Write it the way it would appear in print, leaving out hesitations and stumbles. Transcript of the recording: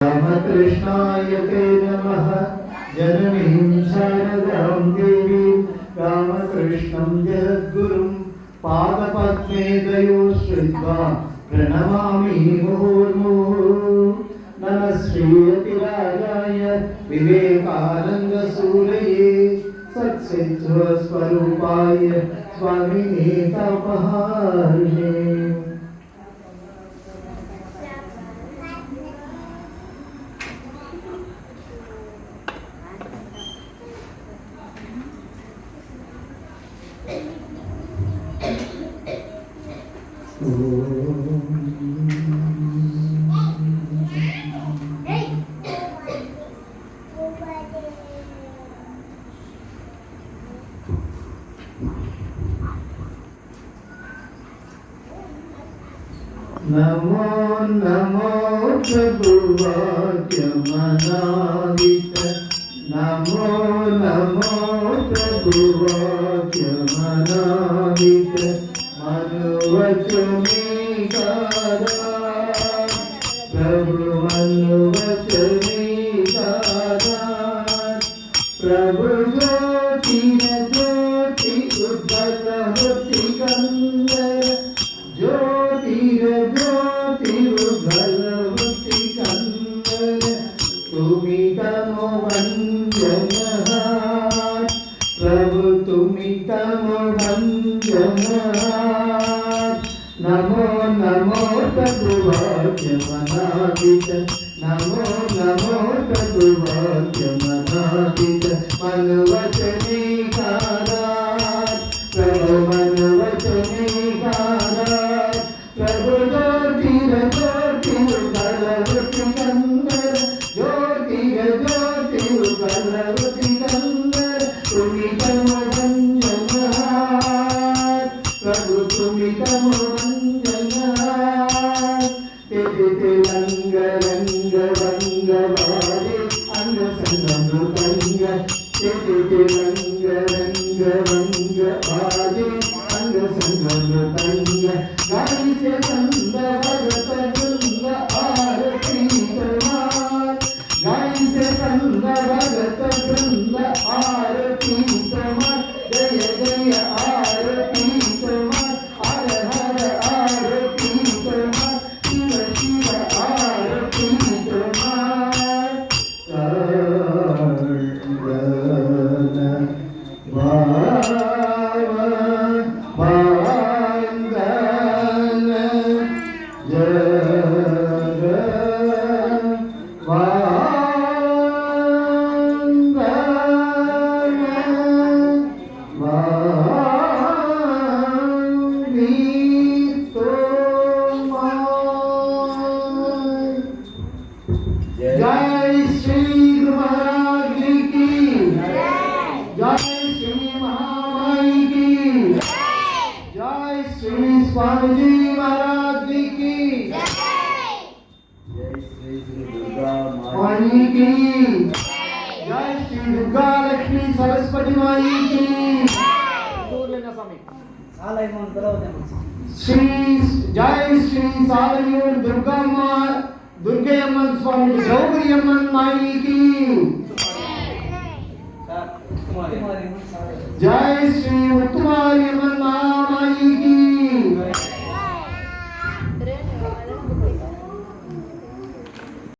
रामकृष्णाय ते नमः। जननीं शारदां देवीं रामकृष्णं जगद्गुरुं पादपद्मे दयो श्रित्वा प्रणमामि मुहुर्मुहुः। नमः श्रीयतिराजाय विवेकानन्दसूरये सत्सिद्धस्वरूपाय स्वामिने तापहारिणे। नमो नमो प्रभुवाक्यमनादित। नमो नमो प्रभुवाक्यमनादित। मनुवचनीकारा प्रभु मनुवचनीकारा। प्रभु ज्योति उद्भट होती कंदर। ज्योति भगवती कंदर। तुमी तमो वंदनहार प्रभु तुमी तमो वंदनहार। नमो नमो प्रभुवाक्यमनादित। नमो नमो प्रभुवाक्यमनादित। मनुवचनीकारा प्रभु मनुवचनीकारा। प्रभु ज्योति भगवती कंदर। ज्योति भगवती कंदर। तुमी तमो वंदनहार प्रभु तुमी तमो वंदनहार। तेते रंग रंग रंग वाले अंग संग रंग। तेते रंग रंग रंग वाले अंग संग रंग। गाई से संग भगत वृंद आरती प्रमाण। गाई से संग भगत वृंद आरती प्रमाण। जय जय आरती प्रमाण। हर हर आरती प्रमाण। शिव शिव आरती प्रमाण। जय श्री महाराज की जय। श्री महामाई की जय। श्री स्वामी जी महाराज की जय। श्री दुर्गा माई की जय। श्री दुर्गा लक्ष्मी सरस्वती माई की श्री जय। श्री सालयूर दुर्गा माँ दुर्गे अम्मन स्वामी द्रौपदी अम्मन माई की जय। श्री मुत्तुमारी अम्मन